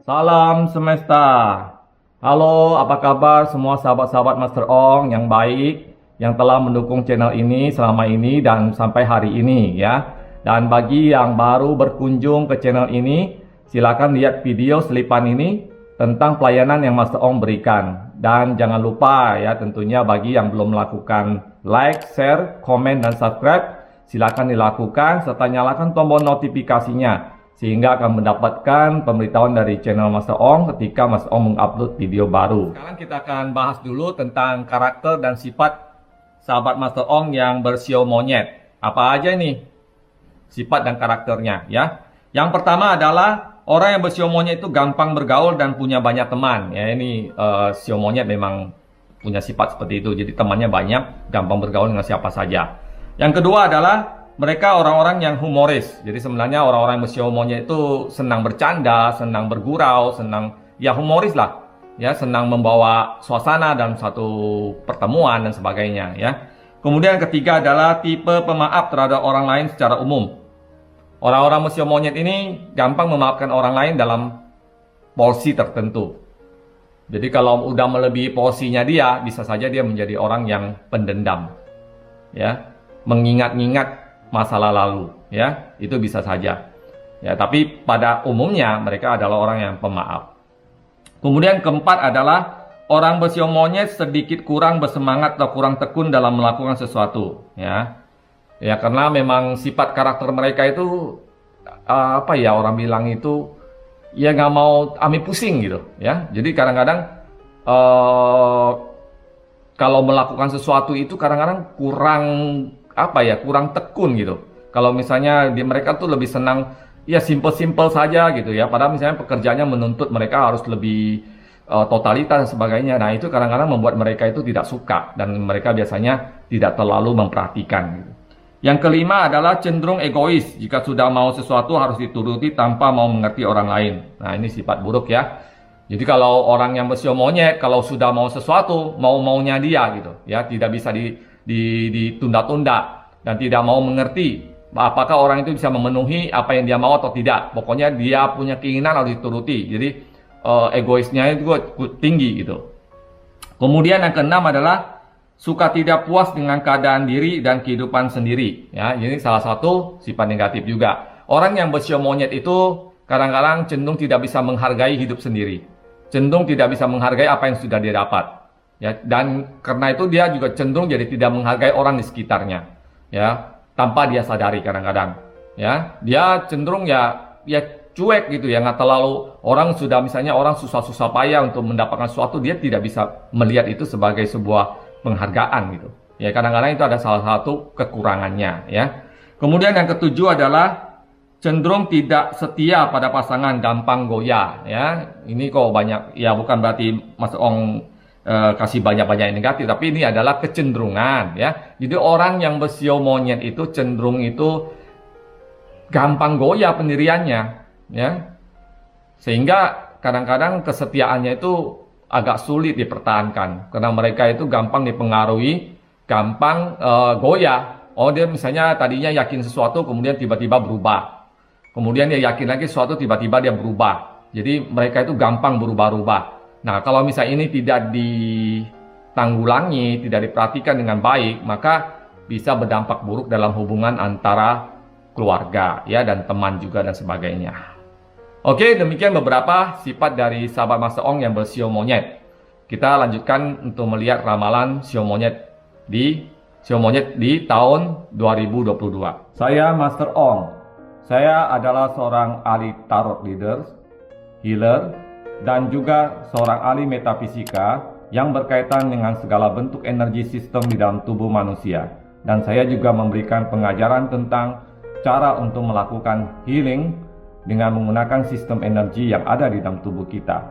Salam semesta. Halo, apa kabar semua sahabat-sahabat Master Ong yang baik yang telah mendukung channel ini selama ini dan sampai hari ini ya. Dan bagi yang baru berkunjung ke channel ini, silakan lihat video selipan ini tentang pelayanan yang Master Ong berikan. Dan jangan lupa ya, tentunya bagi yang belum melakukan like, share, komen, dan subscribe, silakan dilakukan serta nyalakan tombol notifikasinya sehingga akan mendapatkan pemberitahuan dari channel Master Ong ketika Master Ong mengupload video baru. Sekarang kita akan bahas dulu tentang karakter dan sifat sahabat Master Ong yang bersio monyet. Apa aja ini sifat dan karakternya ya. Yang pertama adalah orang yang bersio monyet itu gampang bergaul dan punya banyak teman. Ya, ini sio monyet memang punya sifat seperti itu. Jadi temannya banyak, gampang bergaul dengan siapa saja. Yang kedua adalah mereka orang-orang yang humoris. Jadi sebenarnya orang-orang yang bersio monyet itu senang bercanda, senang bergurau, senang ya humoris lah. Ya, senang membawa suasana dalam satu pertemuan dan sebagainya ya. Kemudian ketiga adalah tipe pemaaf terhadap orang lain secara umum. Orang-orang bersio monyet ini gampang memaafkan orang lain dalam porsi tertentu. Jadi kalau udah melebihi porsinya dia, bisa saja dia menjadi orang yang pendendam. Ya, mengingat-ingat masalah lalu, ya, itu bisa saja. Ya, tapi pada umumnya mereka adalah orang yang pemaaf. Kemudian keempat adalah orang bersio monyet sedikit kurang bersemangat atau kurang tekun dalam melakukan sesuatu, ya. Ya, karena memang sifat karakter mereka itu apa ya, orang bilang itu ya nggak mau ambil pusing gitu, ya. Jadi kadang-kadang kalau melakukan sesuatu itu kadang-kadang kurang apa ya, kurang tekun gitu. Kalau misalnya mereka tuh lebih senang ya simple-simple saja gitu ya. Padahal misalnya pekerjaannya menuntut mereka harus lebih totalitas dan sebagainya. Nah, itu kadang-kadang membuat mereka itu tidak suka dan mereka biasanya tidak terlalu memperhatikan gitu. Yang kelima adalah cenderung egois. Jika sudah mau sesuatu harus dituruti tanpa mau mengerti orang lain. Nah, ini sifat buruk ya. Jadi kalau orang yang bersio monyet, kalau sudah mau sesuatu, mau-maunya dia gitu ya, tidak bisa ditunda-tunda dan tidak mau mengerti apakah orang itu bisa memenuhi apa yang dia mau atau tidak. Pokoknya dia punya keinginan harus dituruti. Jadi egoisnya itu tinggi gitu. Kemudian yang keenam adalah suka tidak puas dengan keadaan diri dan kehidupan sendiri. Ya, ini salah satu sifat negatif juga. Orang yang bersio monyet itu kadang-kadang cenderung tidak bisa menghargai hidup sendiri, cenderung tidak bisa menghargai apa yang sudah dia dapat. Ya, dan karena itu dia juga cenderung jadi tidak menghargai orang di sekitarnya, ya, tanpa dia sadari kadang-kadang, ya, dia cenderung ya cuek gitu ya, nggak terlalu, orang sudah misalnya orang susah-susah payah untuk mendapatkan sesuatu, dia tidak bisa melihat itu sebagai sebuah penghargaan gitu, ya, kadang-kadang itu ada salah satu kekurangannya, ya. Kemudian yang ketujuh adalah cenderung tidak setia pada pasangan, gampang goyah, ya, ini kok banyak, ya bukan berarti Mas Ong kasih banyak-banyak yang negatif, tapi ini adalah kecenderungan ya. Jadi orang yang bersio monyet itu cenderung itu gampang goyah pendiriannya ya. Sehingga kadang-kadang kesetiaannya itu agak sulit dipertahankan karena mereka itu gampang dipengaruhi, gampang goyah. Oh, dia misalnya tadinya yakin sesuatu kemudian tiba-tiba berubah. Kemudian dia yakin lagi sesuatu tiba-tiba dia berubah. Jadi mereka itu gampang berubah-ubah. Nah, kalau misalnya ini tidak ditanggulangi, tidak diperhatikan dengan baik, maka bisa berdampak buruk dalam hubungan antara keluarga, ya, dan teman juga dan sebagainya. Oke, demikian beberapa sifat dari sahabat Master Ong yang bersio monyet. Kita lanjutkan untuk melihat ramalan sio monyet di tahun 2022. Saya Master Ong. Saya adalah seorang ahli tarot leader, healer, dan juga seorang ahli metafisika yang berkaitan dengan segala bentuk energi sistem di dalam tubuh manusia. Dan saya juga memberikan pengajaran tentang cara untuk melakukan healing dengan menggunakan sistem energi yang ada di dalam tubuh kita.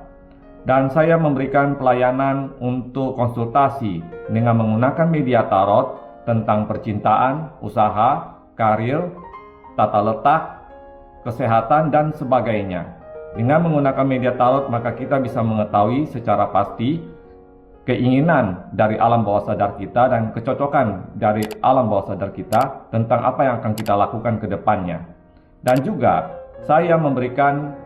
Dan saya memberikan pelayanan untuk konsultasi dengan menggunakan media tarot tentang percintaan, usaha, karir, tata letak, kesehatan, dan sebagainya. Dengan menggunakan media tarot, maka kita bisa mengetahui secara pasti keinginan dari alam bawah sadar kita dan kecocokan dari alam bawah sadar kita tentang apa yang akan kita lakukan ke depannya. Dan juga saya memberikan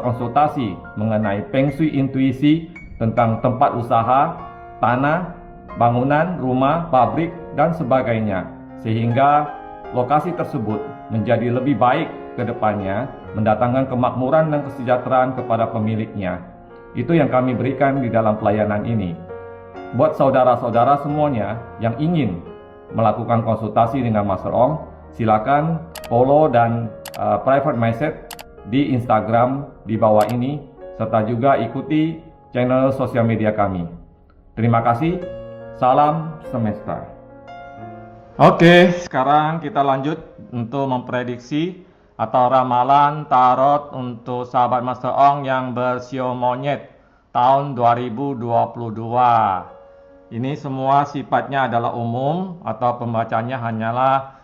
konsultasi mengenai Feng Shui intuisi tentang tempat usaha, tanah, bangunan, rumah, pabrik, dan sebagainya, sehingga lokasi tersebut menjadi lebih baik ke depannya, mendatangkan kemakmuran dan kesejahteraan kepada pemiliknya. Itu yang kami berikan di dalam pelayanan ini. Buat saudara-saudara semuanya yang ingin melakukan konsultasi dengan Master Ong, silakan follow dan private message di Instagram di bawah ini, serta juga ikuti channel sosial media kami. Terima kasih. Salam semesta. Oke, sekarang kita lanjut untuk memprediksi atau ramalan tarot untuk sahabat Master Ong yang bersio monyet tahun 2022. Ini semua sifatnya adalah umum atau pembacanya hanyalah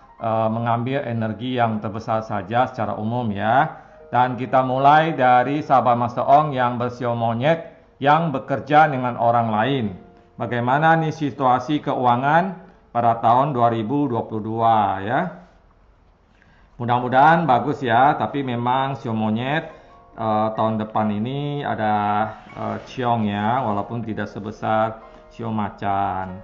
mengambil energi yang terbesar saja secara umum ya. Dan kita mulai dari sahabat Master Ong yang bersio monyet yang bekerja dengan orang lain. Bagaimana nih situasi keuangan pada tahun 2022 ya. Mudah-mudahan bagus ya, tapi memang sio monyet tahun depan ini ada ciong ya, walaupun tidak sebesar sio macan.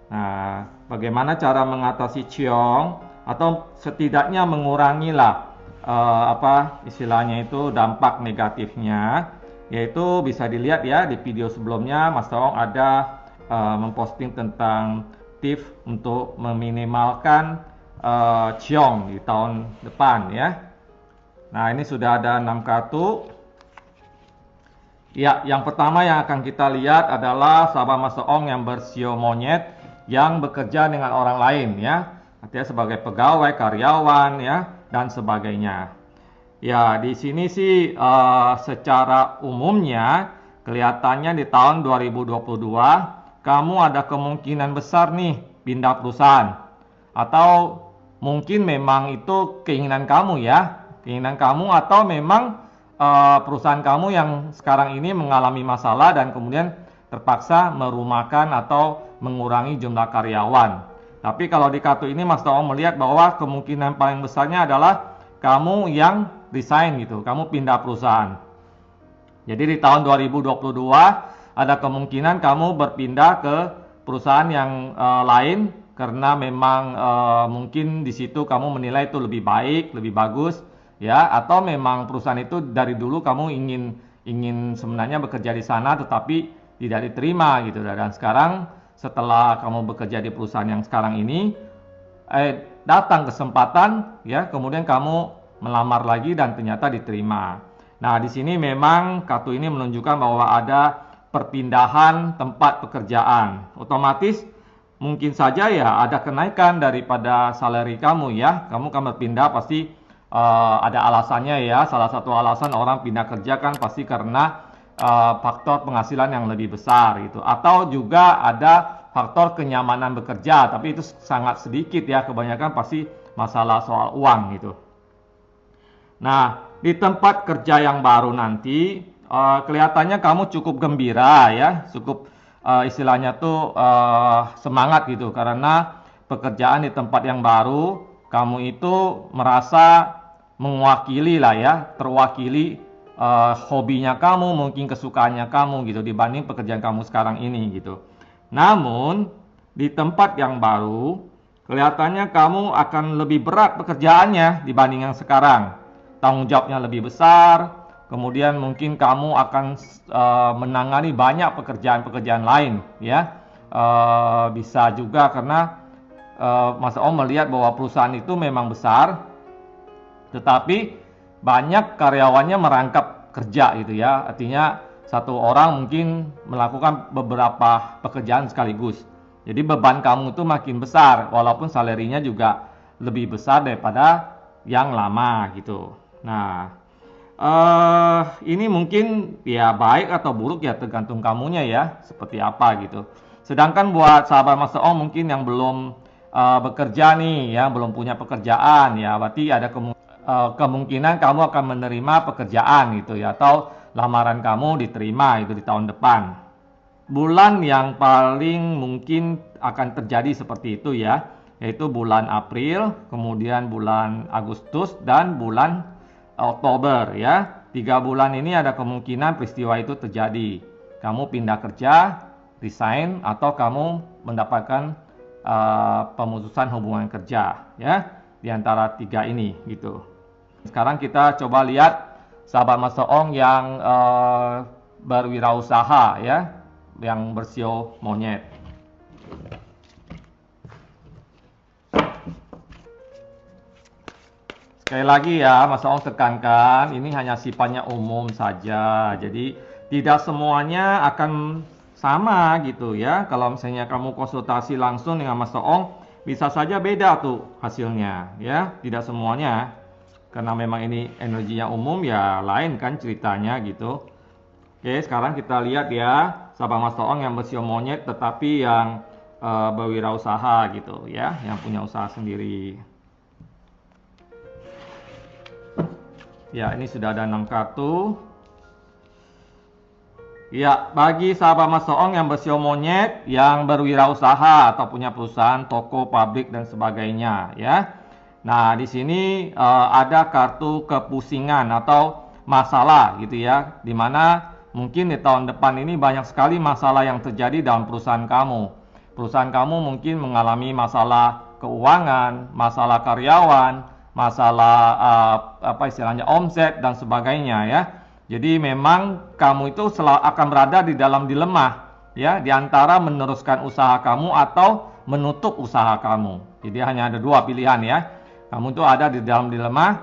Nah, bagaimana cara mengatasi ciong atau setidaknya mengurangilah istilahnya itu dampak negatifnya, yaitu bisa dilihat ya di video sebelumnya Master Ong ada memposting tentang tips untuk meminimalkan ciong di tahun depan ya. Nah, ini sudah ada 6 kartu. Ya, yang pertama yang akan kita lihat adalah sahabat Master Ong yang bersio monyet yang bekerja dengan orang lain ya. Artinya sebagai pegawai, karyawan ya, dan sebagainya. Ya, di sini sih secara umumnya kelihatannya di tahun 2022 kamu ada kemungkinan besar nih pindah perusahaan. Atau mungkin memang itu keinginan kamu ya. Keinginan kamu atau memang perusahaan kamu yang sekarang ini mengalami masalah dan kemudian terpaksa merumahkan atau mengurangi jumlah karyawan. Tapi kalau di kartu ini Master Ong melihat bahwa kemungkinan paling besarnya adalah kamu yang resign gitu, kamu pindah perusahaan. Jadi di tahun 2022 ada kemungkinan kamu berpindah ke perusahaan yang lain karena memang mungkin di situ kamu menilai itu lebih baik, lebih bagus. Ya, atau memang perusahaan itu dari dulu kamu ingin sebenarnya bekerja di sana tetapi tidak diterima gitu. Dan sekarang setelah kamu bekerja di perusahaan yang sekarang ini datang kesempatan ya, kemudian kamu melamar lagi dan ternyata diterima. Nah, di sini memang kartu ini menunjukkan bahwa ada perpindahan tempat pekerjaan. Otomatis mungkin saja ya ada kenaikan daripada salary kamu ya. Kamu kan berpindah pasti ada alasannya ya. Salah satu alasan orang pindah kerja kan pasti karena faktor penghasilan yang lebih besar gitu. Atau juga ada faktor kenyamanan bekerja, tapi itu sangat sedikit ya. Kebanyakan pasti masalah soal uang gitu. Nah, di tempat kerja yang baru nanti kelihatannya kamu cukup gembira ya, cukup istilahnya tuh semangat gitu karena pekerjaan di tempat yang baru kamu itu merasa mewakili lah ya, terwakili hobinya kamu, mungkin kesukaannya kamu gitu dibanding pekerjaan kamu sekarang ini gitu. Namun di tempat yang baru kelihatannya kamu akan lebih berat pekerjaannya dibanding yang sekarang. Tanggung jawabnya lebih besar, kemudian mungkin kamu akan menangani banyak pekerjaan-pekerjaan lain ya. Bisa juga karena Mas Om melihat bahwa perusahaan itu memang besar, tetapi banyak karyawannya merangkap kerja gitu ya. Artinya satu orang mungkin melakukan beberapa pekerjaan sekaligus. Jadi beban kamu itu makin besar, walaupun salarinya juga lebih besar daripada yang lama gitu. Nah, ini mungkin ya baik atau buruk ya tergantung kamunya ya, seperti apa gitu. Sedangkan buat sahabat Master Ong mungkin yang belum bekerja nih ya, belum punya pekerjaan ya, berarti ada kemungkinan kamu akan menerima pekerjaan gitu ya, atau lamaran kamu diterima itu di tahun depan. Bulan yang paling mungkin akan terjadi seperti itu ya, yaitu bulan April, kemudian bulan Agustus dan bulan Oktober ya. 3 bulan ini ada kemungkinan peristiwa itu terjadi. Kamu pindah kerja, resign, atau kamu mendapatkan pemutusan hubungan kerja, ya, di antara 3 ini gitu. Sekarang kita coba lihat sahabat Master Ong yang berwirausaha, ya, yang bersio monyet. Sekali lagi ya, Mas Ong tekankan, ini hanya sifatnya umum saja. Jadi tidak semuanya akan sama gitu ya. Kalau misalnya kamu konsultasi langsung dengan Mas Ong, bisa saja beda tuh hasilnya ya. Tidak semuanya. Karena memang ini energinya umum ya, lain kan ceritanya gitu. Oke, sekarang kita lihat ya, sahabat Mas Ong yang bersio monyet tetapi yang berwirausaha gitu ya, yang punya usaha sendiri. Ya, ini sudah ada 6 kartu. Ya, bagi sahabat Mas Ong yang bersio monyet, yang berwirausaha atau punya perusahaan, toko, pabrik dan sebagainya, ya. Nah, di sini ada kartu kepusingan atau masalah gitu ya, dimana mungkin di tahun depan ini banyak sekali masalah yang terjadi dalam perusahaan kamu. Perusahaan kamu mungkin mengalami masalah keuangan, masalah karyawan, masalah apa istilahnya omset dan sebagainya ya. Jadi memang kamu itu akan berada di dalam dilema ya, di antara meneruskan usaha kamu atau menutup usaha kamu. Jadi hanya ada 2 pilihan ya. Kamu itu ada di dalam dilema,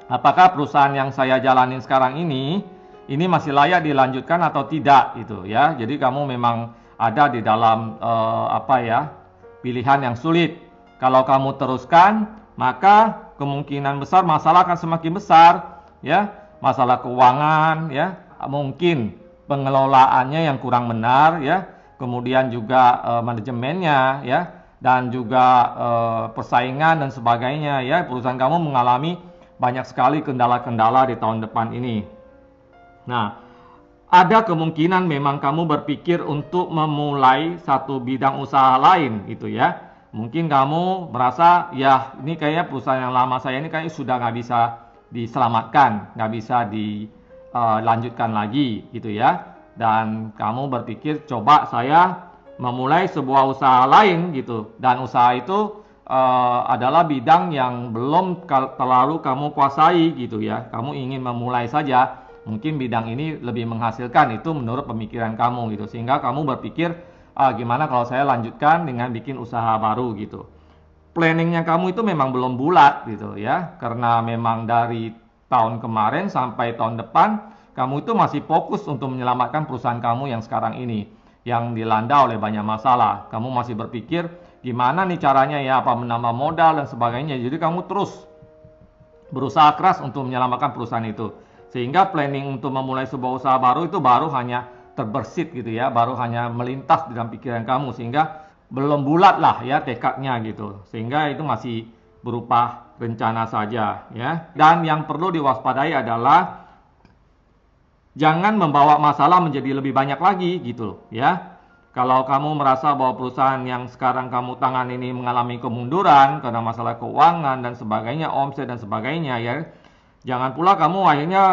apakah perusahaan yang saya jalanin sekarang ini masih layak dilanjutkan atau tidak gitu ya. Jadi kamu memang ada di dalam apa ya, pilihan yang sulit. Kalau kamu teruskan, maka kemungkinan besar masalah akan semakin besar ya, masalah keuangan ya, mungkin pengelolaannya yang kurang benar ya, kemudian juga manajemennya ya, dan juga persaingan dan sebagainya ya. Perusahaan kamu mengalami banyak sekali kendala-kendala di tahun depan ini. Nah, ada kemungkinan memang kamu berpikir untuk memulai satu bidang usaha lain gitu ya. Mungkin kamu merasa, ya ini kayaknya perusahaan yang lama saya ini kayaknya sudah nggak bisa diselamatkan, nggak bisa dilanjutkan lagi gitu ya. Dan kamu berpikir, coba saya memulai sebuah usaha lain gitu. Dan usaha itu adalah bidang yang belum terlalu kamu kuasai gitu ya. Kamu ingin memulai saja, mungkin bidang ini lebih menghasilkan, itu menurut pemikiran kamu gitu. Sehingga kamu berpikir, gimana kalau saya lanjutkan dengan bikin usaha baru gitu. Planningnya kamu itu memang belum bulat gitu ya, karena memang dari tahun kemarin sampai tahun depan kamu itu masih fokus untuk menyelamatkan perusahaan kamu yang sekarang ini, yang dilanda oleh banyak masalah. Kamu masih berpikir gimana nih caranya ya, apa menambah modal dan sebagainya. Jadi kamu terus berusaha keras untuk menyelamatkan perusahaan itu, sehingga planning untuk memulai sebuah usaha baru itu baru hanya terbersit gitu ya, baru hanya melintas di dalam pikiran kamu, sehingga belum bulat lah ya tekadnya gitu, sehingga itu masih berupa rencana saja ya. Dan yang perlu diwaspadai adalah jangan membawa masalah menjadi lebih banyak lagi gitu ya. Kalau kamu merasa bahwa perusahaan yang sekarang kamu tangani ini mengalami kemunduran karena masalah keuangan dan sebagainya, omset dan sebagainya ya, jangan pula kamu akhirnya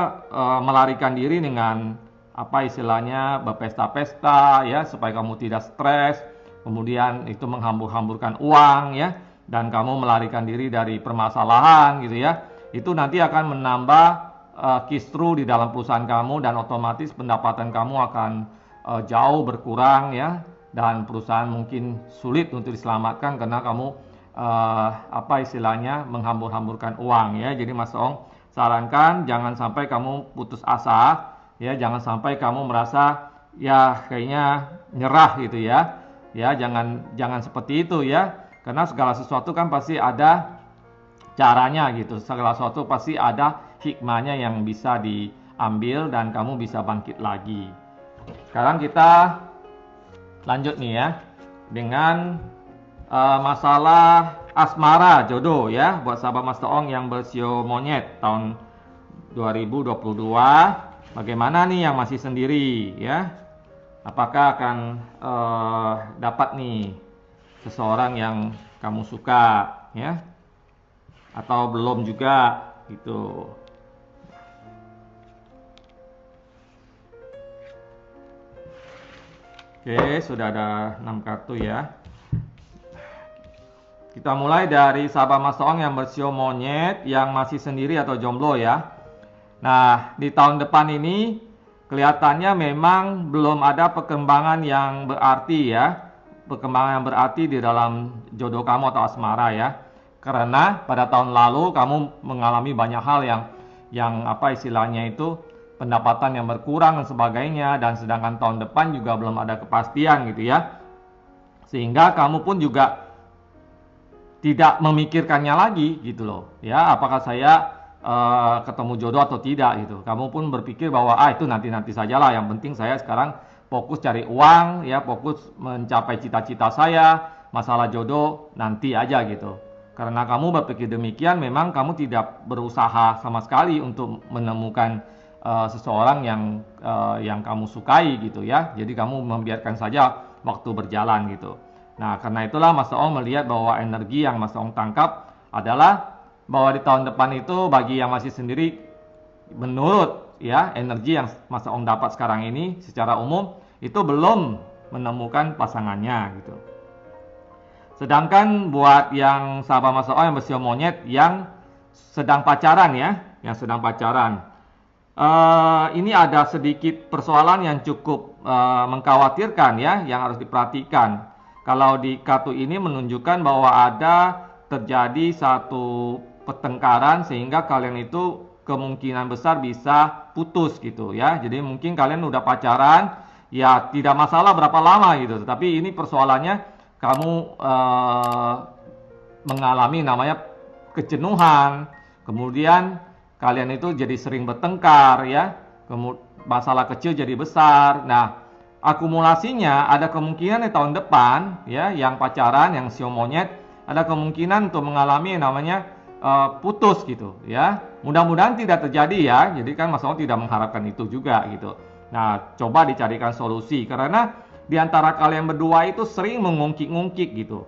melarikan diri dengan apa istilahnya berpesta-pesta ya, supaya kamu tidak stres, kemudian itu menghambur-hamburkan uang ya, dan kamu melarikan diri dari permasalahan gitu ya. Itu nanti akan menambah kisru di dalam perusahaan kamu, dan otomatis pendapatan kamu akan jauh berkurang ya, dan perusahaan mungkin sulit untuk diselamatkan karena kamu apa istilahnya menghambur-hamburkan uang ya. Jadi Mas Ong sarankan jangan sampai kamu putus asa ya, jangan sampai kamu merasa ya kayaknya nyerah gitu ya. Ya, jangan seperti itu ya. Karena segala sesuatu kan pasti ada caranya gitu. Segala sesuatu pasti ada hikmahnya yang bisa diambil dan kamu bisa bangkit lagi. Sekarang kita lanjut nih ya dengan masalah asmara jodoh ya, buat sahabat Master Ong yang bersio monyet tahun 2022. Bagaimana nih yang masih sendiri ya? Apakah akan dapat nih seseorang yang kamu suka ya, atau belum juga gitu. Oke, sudah ada 6 kartu ya. Kita mulai dari sahabat Mas Ong yang bersio monyet, yang masih sendiri atau jomblo ya. Nah, di tahun depan ini kelihatannya memang belum ada perkembangan yang berarti ya. Perkembangan yang berarti di dalam jodoh kamu atau asmara ya. Karena pada tahun lalu kamu mengalami banyak hal yang apa istilahnya itu, pendapatan yang berkurang dan sebagainya, dan sedangkan tahun depan juga belum ada kepastian gitu ya. Sehingga kamu pun juga tidak memikirkannya lagi gitu loh ya, apakah saya ketemu jodoh atau tidak gitu. Kamu pun berpikir bahwa itu nanti sajalah, yang penting saya sekarang fokus cari uang ya, fokus mencapai cita-cita saya, masalah jodoh nanti aja gitu. Karena kamu berpikir demikian, memang kamu tidak berusaha sama sekali untuk menemukan seseorang yang kamu sukai gitu ya. Jadi kamu membiarkan saja waktu berjalan gitu. Nah, karena itulah Mas Ong melihat bahwa energi yang Mas Ong tangkap adalah bahwa di tahun depan itu bagi yang masih sendiri, menurut ya energi yang Mas Ong dapat sekarang ini secara umum itu belum menemukan pasangannya gitu. Sedangkan buat yang sahabat Mas Ong yang bersio monyet yang sedang pacaran ya, yang sedang pacaran, ini ada sedikit persoalan yang cukup mengkhawatirkan ya, yang harus diperhatikan. Kalau di kartu ini menunjukkan bahwa ada terjadi satu pertengkaran sehingga kalian itu kemungkinan besar bisa putus gitu ya. Jadi mungkin kalian udah pacaran ya, tidak masalah berapa lama gitu, tapi ini persoalannya kamu mengalami namanya kejenuhan, kemudian kalian itu jadi sering bertengkar ya, masalah kecil jadi besar. Nah, akumulasinya ada kemungkinan di tahun depan ya, yang pacaran, yang sio monyet, ada kemungkinan untuk mengalami yang namanya putus gitu ya. Mudah-mudahan tidak terjadi ya. Jadi kan Mas Ong tidak mengharapkan itu juga gitu. Nah, coba dicarikan solusi, karena di antara kalian berdua itu sering mengungkik-ungkik gitu.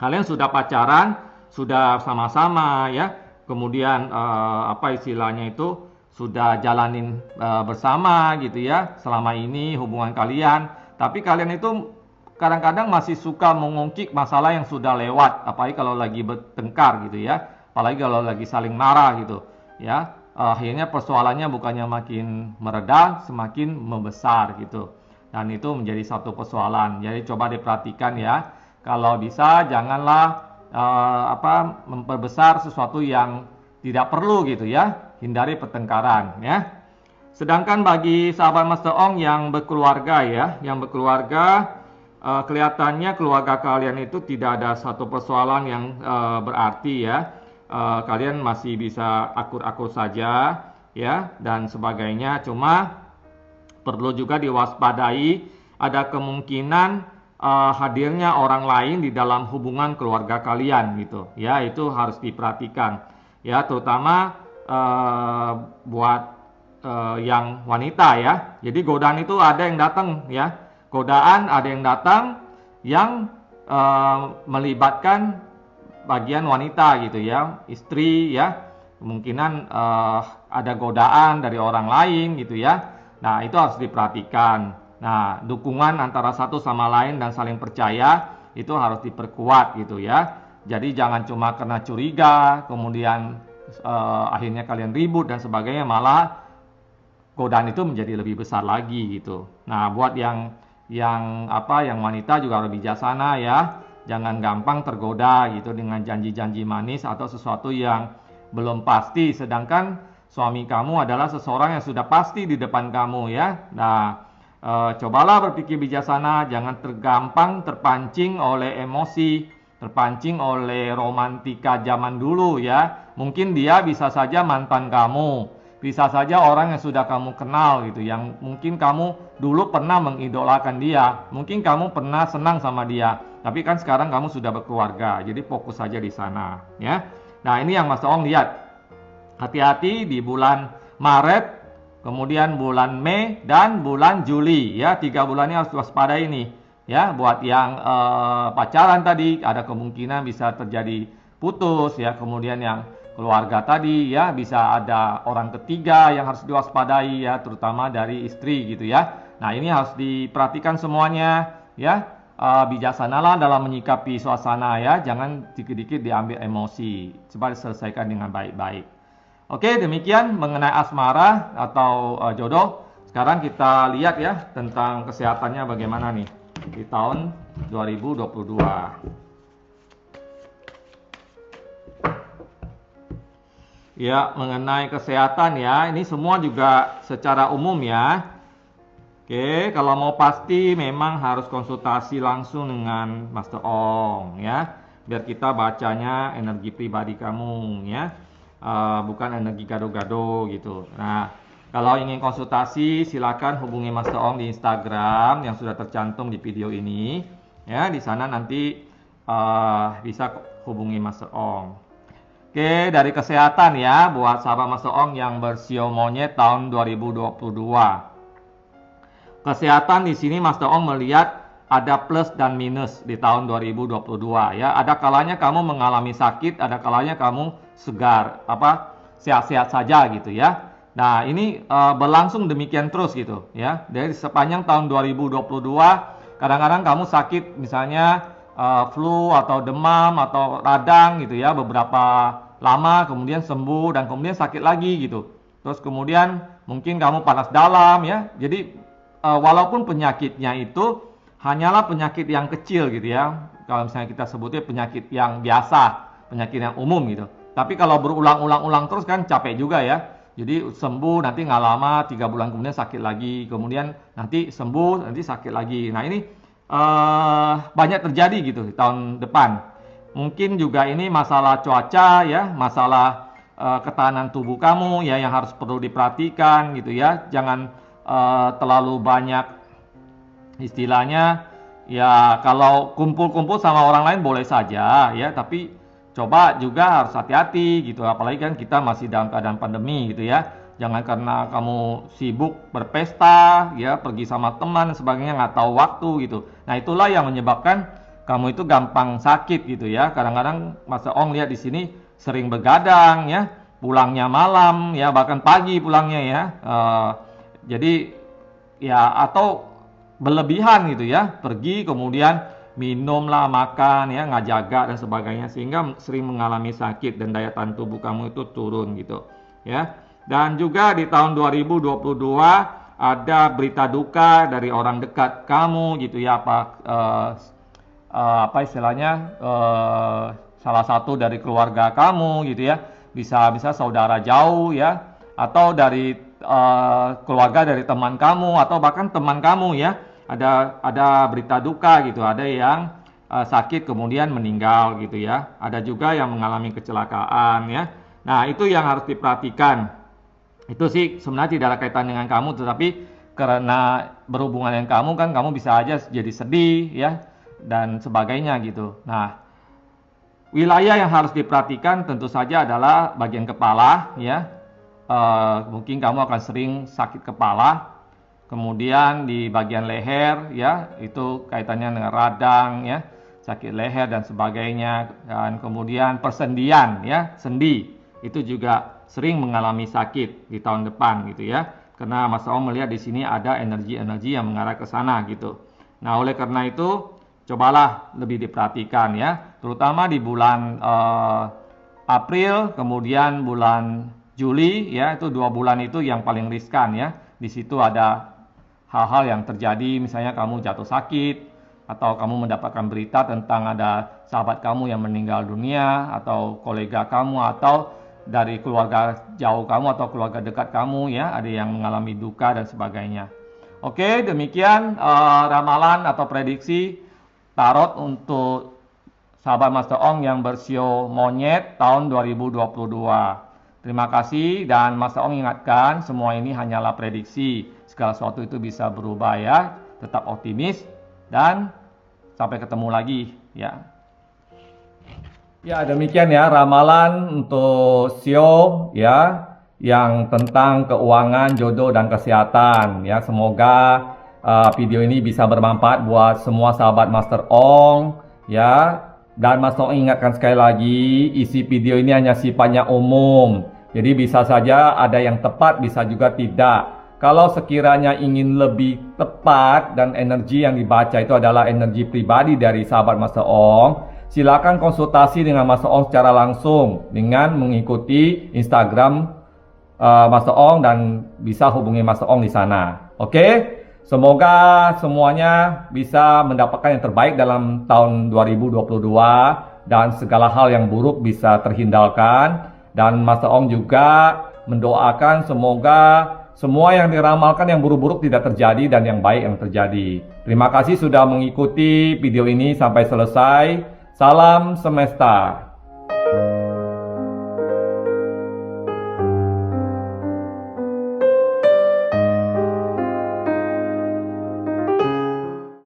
Kalian sudah pacaran, sudah sama-sama ya. Kemudian apa istilahnya itu, sudah jalanin bersama gitu ya selama ini hubungan kalian, tapi kalian itu kadang-kadang masih suka mengungkik masalah yang sudah lewat, apalagi kalau lagi bertengkar gitu ya, apalagi kalau lagi saling marah gitu ya. Akhirnya persoalannya bukannya makin mereda, semakin membesar gitu, dan itu menjadi satu persoalan. Jadi coba diperhatikan ya, kalau bisa janganlah memperbesar sesuatu yang tidak perlu gitu ya. Hindari pertengkaran ya. Sedangkan bagi sahabat Master Ong yang berkeluarga ya, yang berkeluarga, kelihatannya keluarga kalian itu tidak ada satu persoalan yang berarti ya. Kalian masih bisa akur-akur saja ya dan sebagainya. Cuma perlu juga diwaspadai, ada kemungkinan hadirnya orang lain di dalam hubungan keluarga kalian gitu ya. Itu harus diperhatikan ya, terutama buat yang wanita ya. Jadi godaan itu ada yang datang ya, godaan ada yang datang yang melibatkan bagian wanita gitu ya, istri ya. Kemungkinan ada godaan dari orang lain gitu ya. Nah, itu harus diperhatikan. Nah, dukungan antara satu sama lain dan saling percaya itu harus diperkuat gitu ya. Jadi jangan cuma karena curiga kemudian akhirnya kalian ribut dan sebagainya, malah godaan itu menjadi lebih besar lagi gitu. Nah, buat yang wanita juga harus bijaksana ya, jangan gampang tergoda gitu dengan janji-janji manis atau sesuatu yang belum pasti, sedangkan suami kamu adalah seseorang yang sudah pasti di depan kamu ya. Nah, cobalah berpikir bijaksana, jangan tergampang terpancing oleh emosi, terpancing oleh romantika zaman dulu ya. Mungkin dia bisa saja mantan kamu, bisa saja orang yang sudah kamu kenal gitu, yang mungkin kamu dulu pernah mengidolakan dia, mungkin kamu pernah senang sama dia, tapi kan sekarang kamu sudah berkeluarga, jadi fokus saja di sana ya. Nah, ini yang Mas Ong lihat. Hati-hati di bulan Maret, kemudian bulan Mei dan bulan Juli ya, 3 bulan ini harus waspadai nih ya. Buat yang pacaran tadi ada kemungkinan bisa terjadi putus ya, kemudian yang keluarga tadi ya, bisa ada orang ketiga yang harus diwaspadai ya, terutama dari istri gitu ya. Nah, ini harus diperhatikan semuanya ya. Bijaksanalah dalam menyikapi suasana ya, jangan dikit-dikit diambil emosi. Coba diselesaikan dengan baik-baik. Oke, demikian mengenai asmara atau jodoh. Sekarang kita lihat ya tentang kesehatannya bagaimana nih di tahun 2022. Ya, mengenai kesehatan ya, ini semua juga secara umum ya. Oke, kalau mau pasti memang harus konsultasi langsung dengan Master Ong ya, biar kita bacanya energi pribadi kamu ya, bukan energi gado-gado gitu. Nah, kalau ingin konsultasi silakan hubungi Master Ong di Instagram yang sudah tercantum di video ini ya. Di sana nanti bisa hubungi Master Ong. Oke, dari kesehatan ya buat sahabat Master Ong yang bersio monyet tahun 2022. Kesehatan di sini Master Ong melihat ada plus dan minus di tahun 2022 ya. Ada kalanya kamu mengalami sakit, ada kalanya kamu segar, sehat-sehat saja gitu ya. Nah, ini berlangsung demikian terus gitu ya. Dari sepanjang tahun 2022 kadang-kadang kamu sakit misalnya flu atau demam atau radang gitu ya, beberapa lama kemudian sembuh dan kemudian sakit lagi gitu. Terus kemudian mungkin kamu panas dalam ya. Jadi walaupun penyakitnya itu hanyalah penyakit yang kecil gitu ya, kalau misalnya kita sebutnya penyakit yang biasa, penyakit yang umum gitu. Tapi kalau berulang-ulang terus kan capek juga ya. Jadi sembuh nanti nggak lama 3 bulan kemudian sakit lagi, kemudian nanti sembuh nanti sakit lagi. Nah, ini banyak terjadi gitu di tahun depan. Mungkin juga ini masalah cuaca ya, masalah ketahanan tubuh kamu ya yang harus perlu diperhatikan gitu ya. Jangan terlalu banyak istilahnya ya, kalau kumpul-kumpul sama orang lain boleh saja ya, tapi coba juga harus hati-hati gitu, apalagi kan kita masih dalam keadaan pandemi gitu ya. Jangan karena kamu sibuk berpesta ya, pergi sama teman dan sebagainya, nggak tahu waktu gitu. Nah, itulah yang menyebabkan kamu itu gampang sakit gitu ya. Kadang-kadang Master Ong lihat di sini sering begadang ya, pulangnya malam ya, bahkan pagi pulangnya ya. Jadi ya, atau berlebihan gitu ya, pergi kemudian minumlah, makan ya, nggak jaga dan sebagainya, sehingga sering mengalami sakit dan daya tahan tubuh kamu itu turun gitu ya. Dan juga di tahun 2022 ada berita duka dari orang dekat kamu gitu ya, apa istilahnya, salah satu dari keluarga kamu gitu ya, bisa saudara jauh ya, atau dari keluarga dari teman kamu, atau bahkan teman kamu ya, ada berita duka gitu, ada yang sakit kemudian meninggal gitu ya, ada juga yang mengalami kecelakaan ya. Nah, itu yang harus diperhatikan. Itu sih sebenarnya tidak ada kaitan dengan kamu, tetapi karena berhubungan dengan kamu kan, kamu bisa aja jadi sedih ya dan sebagainya gitu. Nah, wilayah yang harus diperhatikan tentu saja adalah bagian kepala ya. Mungkin kamu akan sering sakit kepala, kemudian di bagian leher ya, itu kaitannya dengan radang ya, sakit leher dan sebagainya. Dan kemudian persendian ya, sendi itu juga sering mengalami sakit di tahun depan gitu ya, karena Mas Om melihat di sini ada energi-energi yang mengarah ke sana gitu. Nah, oleh karena itu cobalah lebih diperhatikan ya, terutama di bulan April, kemudian bulan Juli ya, itu 2 bulan itu yang paling riskan ya. Di situ ada hal-hal yang terjadi, misalnya kamu jatuh sakit, atau kamu mendapatkan berita tentang ada sahabat kamu yang meninggal dunia, atau kolega kamu, atau dari keluarga jauh kamu atau keluarga dekat kamu ya, ada yang mengalami duka dan sebagainya. Oke, demikian ramalan atau prediksi tarot untuk sahabat Master Ong yang bersio monyet tahun 2022. Terima kasih, dan Master Ong ingatkan semua ini hanyalah prediksi. Segala sesuatu itu bisa berubah ya. Tetap optimis dan sampai ketemu lagi ya. Ya, demikian ya ramalan untuk Sio ya, yang tentang keuangan, jodoh dan kesehatan ya. Semoga video ini bisa bermanfaat buat semua sahabat Master Ong ya. Dan Mas Ong ingatkan sekali lagi, isi video ini hanya sifatnya umum. Jadi bisa saja ada yang tepat, bisa juga tidak. Kalau sekiranya ingin lebih tepat dan energi yang dibaca itu adalah energi pribadi dari sahabat Mas Ong, silakan konsultasi dengan Mas Ong secara langsung dengan mengikuti Instagram Mas Ong dan bisa hubungi Mas Ong di sana. Oke? Semoga semuanya bisa mendapatkan yang terbaik dalam tahun 2022 dan segala hal yang buruk bisa terhindarkan. Dan Mas Ong juga mendoakan semoga semua yang diramalkan yang buruk-buruk tidak terjadi dan yang baik yang terjadi. Terima kasih sudah mengikuti video ini sampai selesai. Salam semesta.